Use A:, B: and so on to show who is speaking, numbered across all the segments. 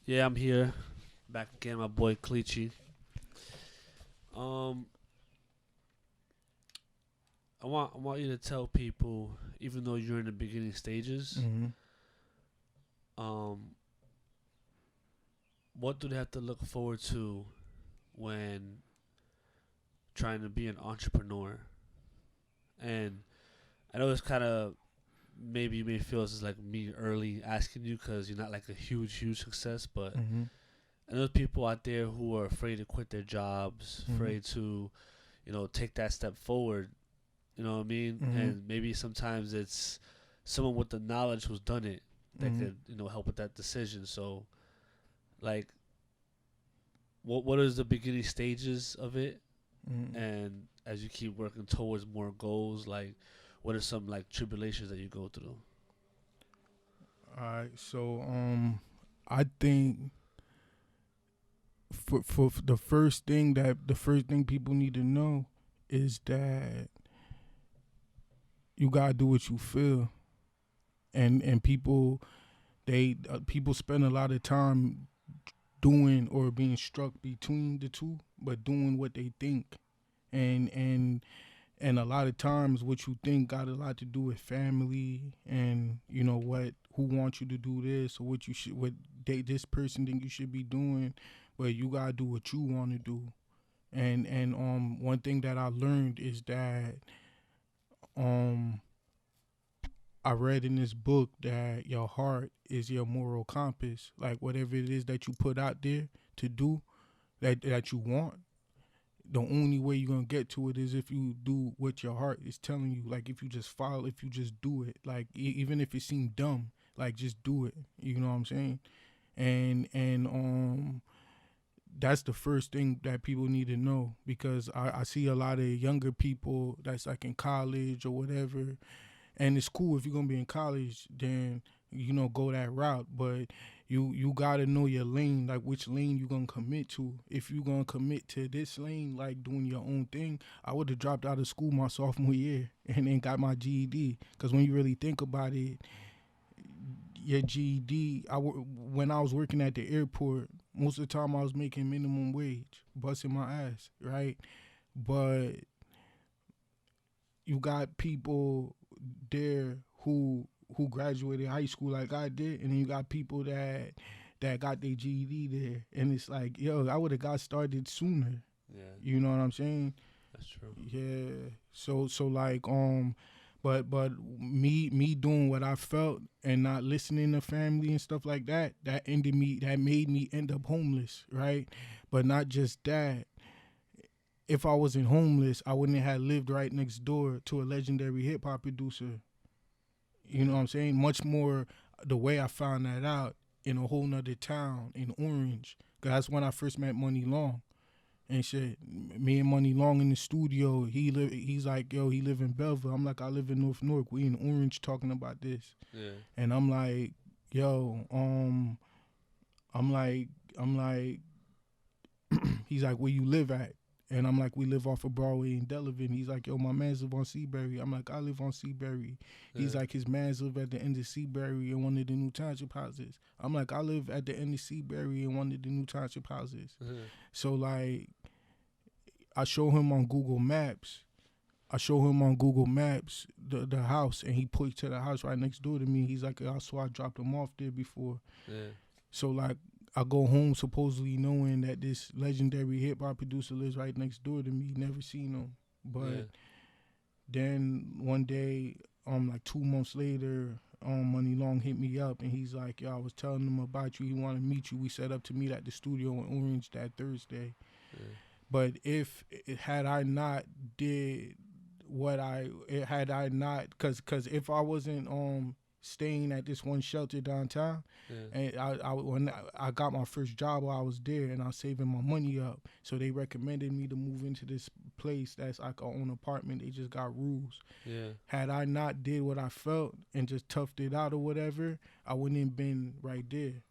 A: Yeah, I'm here. Back again, my boy Cleetchie. Um, I want you to tell people, even though you're in the beginning stages,
B: Mm-hmm.
A: um, what do they have to look forward to when trying to be an entrepreneur? And I know it's kind of maybe you may feel this is like me early asking you because you're not like a huge success, but
B: Mm-hmm.
A: I know there's people out there who are afraid to quit their jobs,
B: Mm-hmm.
A: afraid to, take that step forward. You know what I mean?
B: Mm-hmm.
A: And maybe sometimes it's someone with the knowledge who's done it that
B: Mm-hmm.
A: could, help with that decision. So, like, what is the beginning stages of it?
B: Mm-hmm.
A: And as you keep working towards more goals, like, what are some like tribulations that you go through?
B: All right. So I think for the first thing people need to know is that you gotta do what you feel, and people spend a lot of time doing or being struck between the two, but doing what they think, and and a lot of times what you think got a lot to do with family, and what who wants you to do this, or this person think you should be doing, but you gotta do what you want to do. And one thing that I learned is that um I read in this book that your heart is your moral compass. Like whatever it is that you put out there to do, that you want, the only way you're gonna get to it is if you do what your heart is telling you. Like if you just follow, if you just do it, like even if it seemed dumb, like just do it. You know what I'm saying? And that's the first thing that people need to know, because I see a lot of younger people that's like in college or whatever, and it's cool if you're gonna be in college, then go that route. But you gotta know your lane, like which lane you gonna commit to. If you gonna commit to this lane, like doing your own thing, I would have dropped out of school my sophomore year and then got my GED. Because when you really think about it, your GED, when I was working at the airport, most of the time I was making minimum wage, busting my ass, right? But you got people there who graduated high school like I did, and then you got people that got their GED there, and it's like, yo, I would have got started sooner.
A: Yeah,
B: You know what I'm saying?
A: that's true.
B: Yeah. So like but me doing what I felt and not listening to family and stuff like that made me end up homeless, right? But not just that, if I wasn't homeless, I wouldn't have lived right next door to a legendary hip hop producer. You know what I'm saying? Much more the way I found that out, in a whole nother town in Orange. 'Cause that's when I first met Money Long and shit. Me and Money Long in the studio. He's like, yo, he live in Belleville. I'm like, I live in North Newark. We in Orange talking about this.
A: Yeah,
B: And I'm like, yo, I'm like, I'm like, he's like, where you live at? And I'm like, we live off of Broadway in Delavan. He's like, yo, my man's live on Seabury. I'm like, I live on Seabury. He's
A: yeah,
B: like, his man's live at the end of Seabury in one of the new township houses. I'm like, I live at the end of Seabury in one of the new township houses.
A: yeah,
B: So like, I show him on Google Maps. I show him on Google Maps the house, and he points to the house right next door to me. He's like, I swear I dropped him off there before.
A: yeah,
B: So like, I go home supposedly knowing that this legendary hip hop producer lives right next door to me. Never seen him,
A: yeah,
B: but then one day, like 2 months later, Money Long hit me up and he's like, "Yo, I was telling him about you. He wanted to meet you. We set up to meet at the studio in Orange that Thursday."
A: yeah,
B: But if had I not did what had I not, cause if I wasn't staying at this one shelter downtown,
A: yeah,
B: and when I got my first job while I was there, and I was saving my money up, so they recommended me to move into this place that's like our own apartment. They just got rules.
A: yeah.
B: Had I not did what I felt and just toughed it out or whatever, I wouldn't have been right there.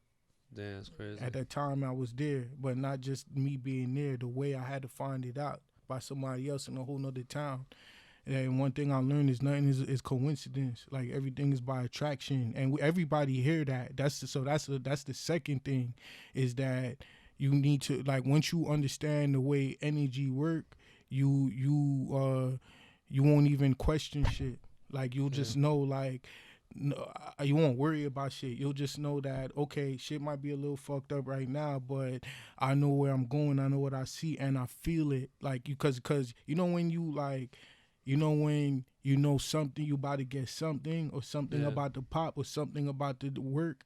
A: Damn, that's crazy.
B: At that time I was there, but not just me being there, the way I had to find it out by somebody else in a whole nother town. And one thing I learned is nothing is coincidence. Like everything is by attraction, and everybody hear that. That's the second thing, is that you need to, like, once you understand the way energy work, you won't even question shit. Like you'll
A: Yeah.
B: just know, like, no, you won't worry about shit. You'll just know that, okay, shit might be a little fucked up right now, but I know where I'm going. I know what I see, and I feel it. Like you, cause you know when you like, you know when you know something, you about to get something, or something
A: Yeah.
B: about the pop, or something about the work,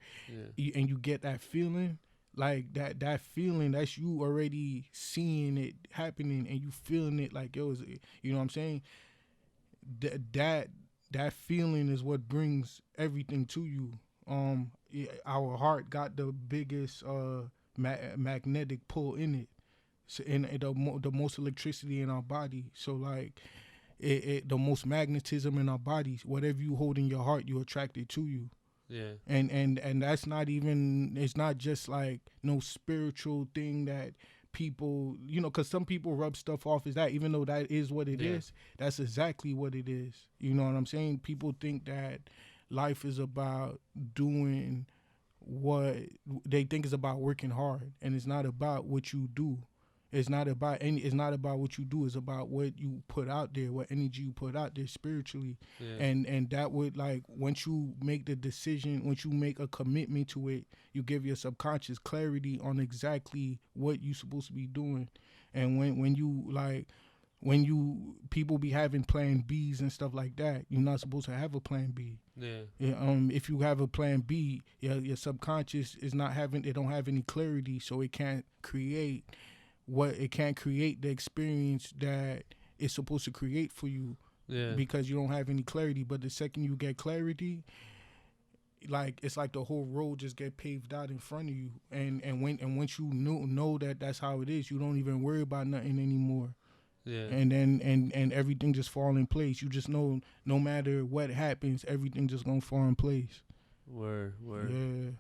A: Yeah.
B: and you get that feeling. Like that feeling, that's you already seeing it happening, and you feeling it. Like, yo, you know what I'm saying? That feeling is what brings everything to you. Our heart got the biggest magnetic pull in it, so, and the most electricity in our body. So like the most magnetism in our bodies. Whatever you hold in your heart, you attract it to you.
A: Yeah.
B: And that's not even, it's not just like no spiritual thing that people, you know, because some people rub stuff off as that, even though that is what it
A: Yeah.
B: is. That's exactly what it is. You know what I'm saying? People think that life is about doing what they think is about working hard, and it's not about what you do. It's not about what you do. It's about what you put out there, what energy you put out there spiritually.
A: Yeah.
B: And that would, like, once you make the decision, once you make a commitment to it, you give your subconscious clarity on exactly what you're supposed to be doing. And when you like, when you people be having plan B's and stuff like that, you're not supposed to have a plan B.
A: Yeah.
B: Yeah, if you have a plan B, your subconscious is not having, it don't have any clarity, so it can't create the experience that it's supposed to create for you,
A: Yeah.
B: because you don't have any clarity. But the second you get clarity, like, it's like the whole road just get paved out in front of you, and once you know that that's how it is, you don't even worry about nothing anymore.
A: Yeah.
B: And then and everything just fall in place. You just know, no matter what happens, everything just gonna fall in place.
A: Word.
B: Yeah.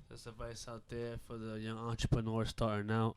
A: That's advice out there for the young entrepreneur starting out.